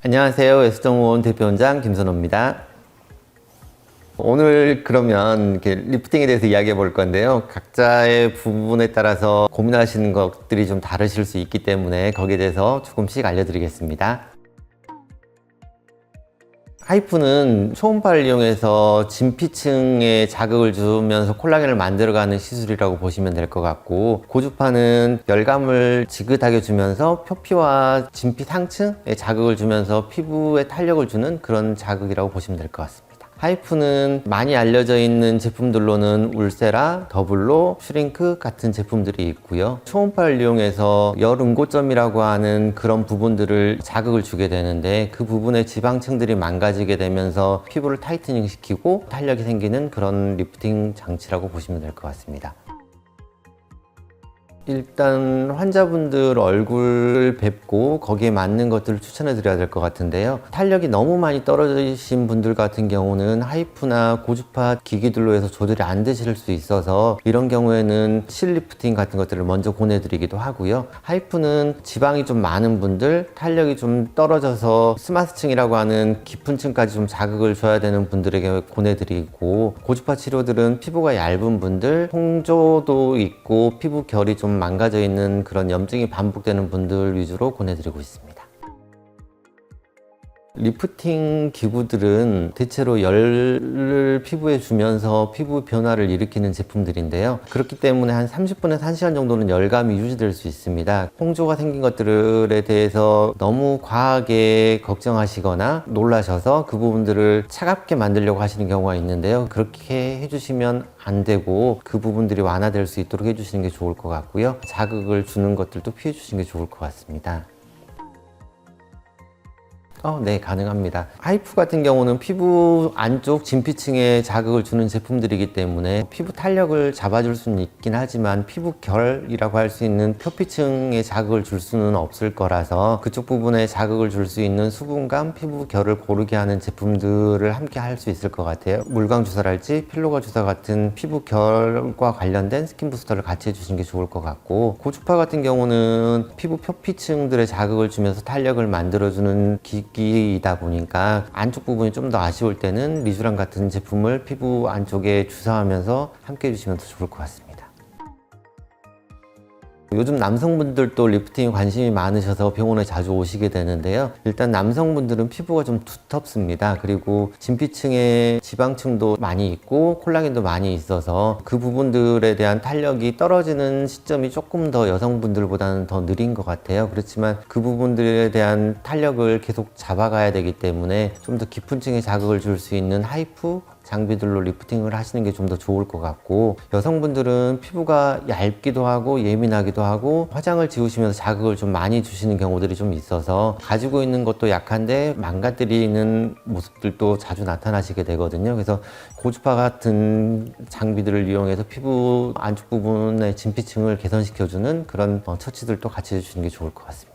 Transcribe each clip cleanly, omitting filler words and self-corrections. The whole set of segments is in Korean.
안녕하세요. S정원 대표원장 김선호입니다. 오늘 그러면 이렇게 리프팅에 대해서 이야기해 볼 건데요. 각자의 부분에 따라서 고민하시는 것들이 좀 다르실 수 있기 때문에 거기에 대해서 조금씩 알려드리겠습니다. 하이프는 초음파를 이용해서 진피층에 자극을 주면서 콜라겐을 만들어가는 시술이라고 보시면 될 것 같고, 고주파는 열감을 지긋하게 주면서 표피와 진피 상층에 자극을 주면서 피부에 탄력을 주는 그런 자극이라고 보시면 될 것 같습니다. 하이프는 많이 알려져 있는 제품들로는 울세라, 더블로, 슈링크 같은 제품들이 있고요. 초음파를 이용해서 열응고점이라고 하는 그런 부분들을 자극을 주게 되는데, 그 부분의 지방층들이 망가지게 되면서 피부를 타이트닝 시키고 탄력이 생기는 그런 리프팅 장치라고 보시면 될 것 같습니다. 일단 환자분들 얼굴을 뵙고 거기에 맞는 것들을 추천해 드려야 될 것 같은데요. 탄력이 너무 많이 떨어지신 분들 같은 경우는 하이프나 고주파 기기들로 해서 조절이 안 되실 수 있어서, 이런 경우에는 실리프팅 같은 것들을 먼저 권해드리기도 하고요. 하이프는 지방이 좀 많은 분들, 탄력이 좀 떨어져서 스마스층이라고 하는 깊은 층까지 좀 자극을 줘야 되는 분들에게 권해드리고, 고주파 치료들은 피부가 얇은 분들, 홍조도 있고 피부 결이 좀 망가져 있는 그런 염증이 반복되는 분들 위주로 권해드리고 있습니다. 리프팅 기구들은 대체로 열을 피부에 주면서 피부 변화를 일으키는 제품들인데요. 그렇기 때문에 한 30분에서 1시간 정도는 열감이 유지될 수 있습니다. 홍조가 생긴 것들에 대해서 너무 과하게 걱정하시거나 놀라셔서 그 부분들을 차갑게 만들려고 하시는 경우가 있는데요. 그렇게 해주시면 안 되고, 그 부분들이 완화될 수 있도록 해주시는 게 좋을 것 같고요. 자극을 주는 것들도 피해 주시는 게 좋을 것 같습니다. 네, 가능합니다. 하이프 같은 경우는 피부 안쪽 진피층에 자극을 주는 제품들이기 때문에 피부 탄력을 잡아줄 수는 있긴 하지만 피부 결이라고 할 수 있는 표피층에 자극을 줄 수는 없을 거라서, 그쪽 부분에 자극을 줄 수 있는 수분감, 피부 결을 고르게 하는 제품들을 함께 할 수 있을 것 같아요. 물광 주사랄지 필로가 주사 같은 피부 결과 관련된 스킨 부스터를 같이 해주시는 게 좋을 것 같고, 고주파 같은 경우는 피부 표피층들에 자극을 주면서 탄력을 만들어주는 기기이다 보니까 안쪽 부분이 좀 더 아쉬울 때는 리쥬란 같은 제품을 피부 안쪽에 주사하면서 함께 해주시면 더 좋을 것 같습니다. 요즘 남성분들도 리프팅에 관심이 많으셔서 병원에 자주 오시게 되는데요. 일단 남성분들은 피부가 좀 두텁습니다. 그리고 진피층에 지방층도 많이 있고 콜라겐도 많이 있어서 그 부분들에 대한 탄력이 떨어지는 시점이 조금 더 여성분들보다는 더 느린 것 같아요. 그렇지만 그 부분들에 대한 탄력을 계속 잡아가야 되기 때문에 좀 더 깊은 층에 자극을 줄 수 있는 하이프 장비들로 리프팅을 하시는 게 좀 더 좋을 것 같고, 여성분들은 피부가 얇기도 하고 예민하기도 하고 화장을 지우시면서 자극을 좀 많이 주시는 경우들이 좀 있어서 가지고 있는 것도 약한데 망가뜨리는 모습들도 자주 나타나시게 되거든요. 그래서 고주파 같은 장비들을 이용해서 피부 안쪽 부분의 진피층을 개선시켜주는 그런 처치들도 같이 해주시는 게 좋을 것 같습니다.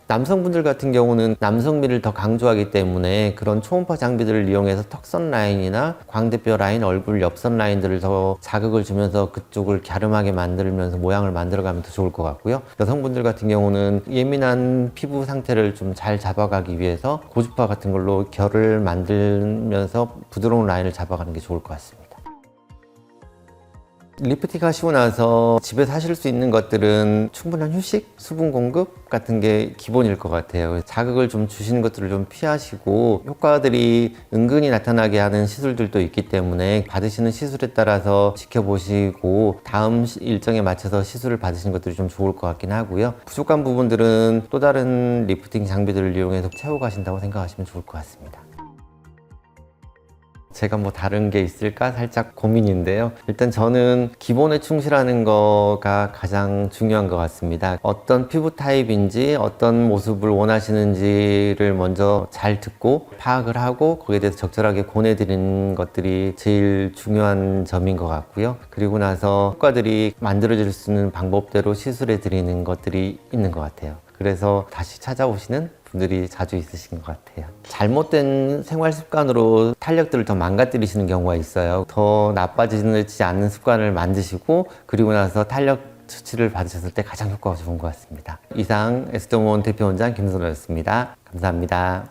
남성분들 같은 경우는 남성미를 더 강조하기 때문에 그런 초음파 장비들을 이용해서 턱선 라인이나 광대뼈 라인, 얼굴 옆선 라인들을 더 자극을 주면서 그쪽을 갸름하게 만들면서 모양을 만들어가면 더 좋을 것 같고요. 여성분들 같은 경우는 예민한 피부 상태를 좀 잘 잡아가기 위해서 고주파 같은 걸로 결을 만들면서 부드러운 라인을 잡아가는 게 좋을 것 같습니다. 리프팅 하시고 나서 집에서 하실 수 있는 것들은 충분한 휴식, 수분 공급 같은 게 기본일 것 같아요. 자극을 좀 주시는 것들을 좀 피하시고, 효과들이 은근히 나타나게 하는 시술들도 있기 때문에 받으시는 시술에 따라서 지켜보시고 다음 일정에 맞춰서 시술을 받으시는 것들이 좀 좋을 것 같긴 하고요. 부족한 부분들은 또 다른 리프팅 장비들을 이용해서 채워가신다고 생각하시면 좋을 것 같습니다. 제가 뭐 다른 게 있을까 살짝 고민인데요. 일단 저는 기본에 충실하는 거가 가장 중요한 것 같습니다. 어떤 피부 타입인지 어떤 모습을 원하시는지를 먼저 잘 듣고 파악을 하고 거기에 대해서 적절하게 권해드리는 것들이 제일 중요한 점인 것 같고요. 그리고 나서 효과들이 만들어질 수 있는 방법대로 시술해 드리는 것들이 있는 것 같아요. 그래서 다시 찾아오시는 분들이 자주 있으신 것 같아요. 잘못된 생활 습관으로 탄력들을 더 망가뜨리시는 경우가 있어요. 더 나빠지지 않는 습관을 만드시고 그리고 나서 탄력 처치를 받으셨을 때 가장 효과가 좋은 것 같습니다. 이상 S정원 대표원장 김선호였습니다. 감사합니다.